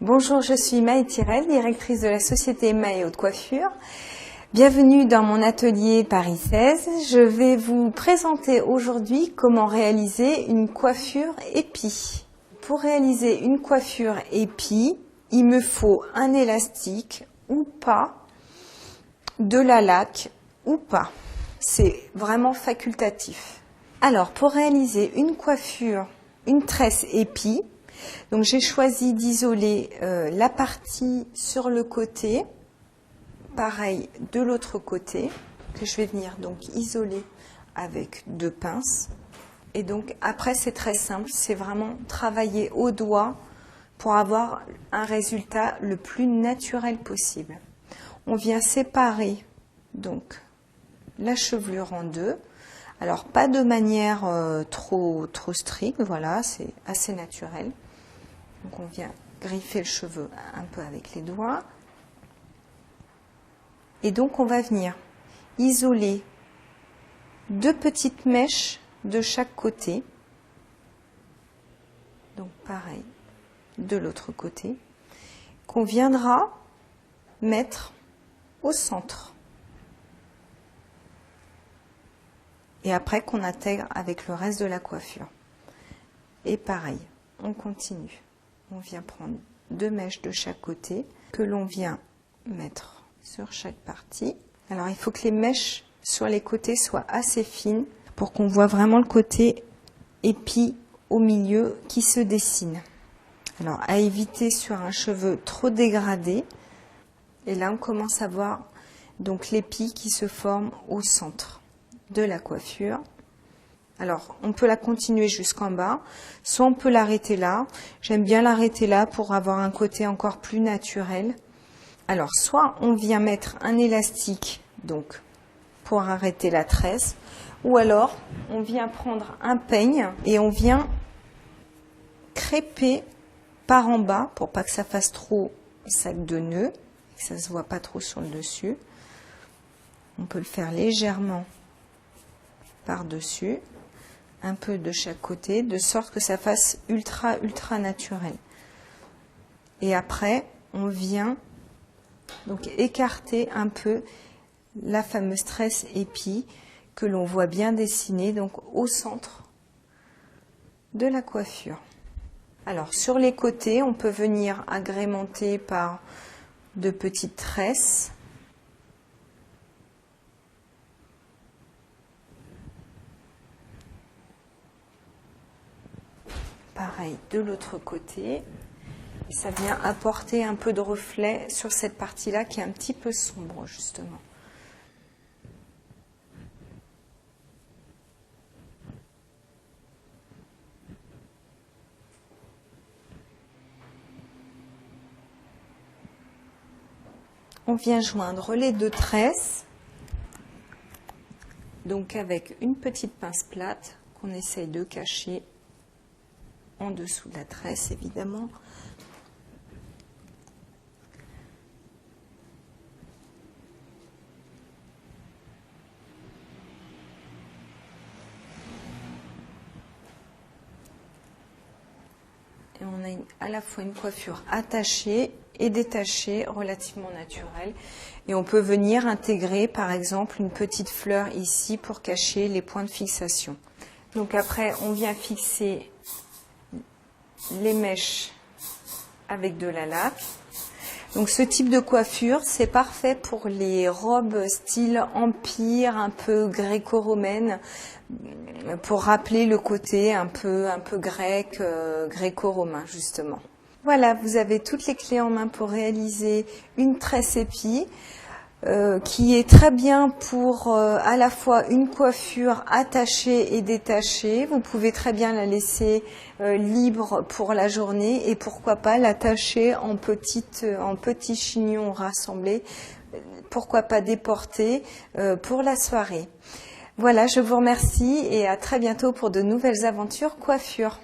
Bonjour, je suis Maë Tirel, directrice de la société Maë Haute Coiffure. Bienvenue dans mon atelier Paris 16. Je vais vous présenter aujourd'hui comment réaliser une coiffure épi. Pour réaliser une coiffure épi, il me faut un élastique ou pas, de la laque ou pas. C'est vraiment facultatif. Alors, pour réaliser une coiffure, une tresse épi, donc j'ai choisi d'isoler la partie sur le côté, pareil de l'autre côté, que je vais venir donc isoler avec 2 pinces. Et donc après c'est très simple, c'est vraiment travailler au doigt pour avoir un résultat le plus naturel possible. On vient séparer donc la chevelure en 2. Alors pas de manière trop stricte, voilà, c'est assez naturel. Donc on vient griffer le cheveu un peu avec les doigts. Et donc on va venir isoler 2 petites mèches de chaque côté. Donc pareil de l'autre côté, qu'on viendra mettre au centre. Et après qu'on intègre avec le reste de la coiffure. Et pareil, on continue. On vient prendre 2 mèches de chaque côté que l'on vient mettre sur chaque partie. Alors il faut que les mèches sur les côtés soient assez fines pour qu'on voit vraiment le côté épi au milieu qui se dessine. Alors à éviter sur un cheveu trop dégradé. Et là on commence à voir donc l'épi qui se forme au centre de la coiffure. Alors, on peut la continuer jusqu'en bas, soit on peut l'arrêter là. J'aime bien l'arrêter là pour avoir un côté encore plus naturel. Alors, soit on vient mettre un élastique, donc, pour arrêter la tresse, ou alors, on vient prendre un peigne et on vient crêper par en bas, pour pas que ça fasse trop sac de nœuds, que ça se voit pas trop sur le dessus. On peut le faire légèrement par-dessus. Un peu de chaque côté, de sorte que ça fasse ultra naturel. Et après, on vient donc écarter un peu la fameuse tresse épi que l'on voit bien dessinée donc au centre de la coiffure. Alors sur les côtés, on peut venir agrémenter par de petites tresses. Pareil de l'autre côté, ça vient apporter un peu de reflet sur cette partie-là qui est un petit peu sombre justement. On vient joindre les 2 tresses, donc avec une petite pince plate qu'on essaye de cacher en dessous de la tresse évidemment. Et on a à la fois une coiffure attachée et détachée, relativement naturelle. Et on peut venir intégrer par exemple une petite fleur ici pour cacher les points de fixation. Donc après on vient fixer les mèches avec de la laque. Donc ce type de coiffure, c'est parfait pour les robes style empire, un peu gréco-romaine, pour rappeler le côté un peu grec, gréco-romain justement. Voilà, vous avez toutes les clés en main pour réaliser une tresse épi. Qui est très bien pour à la fois une coiffure attachée et détachée. Vous pouvez très bien la laisser libre pour la journée et pourquoi pas l'attacher en petits chignons rassemblés. Pourquoi pas déporter pour la soirée. Voilà, je vous remercie et à très bientôt pour de nouvelles aventures coiffure.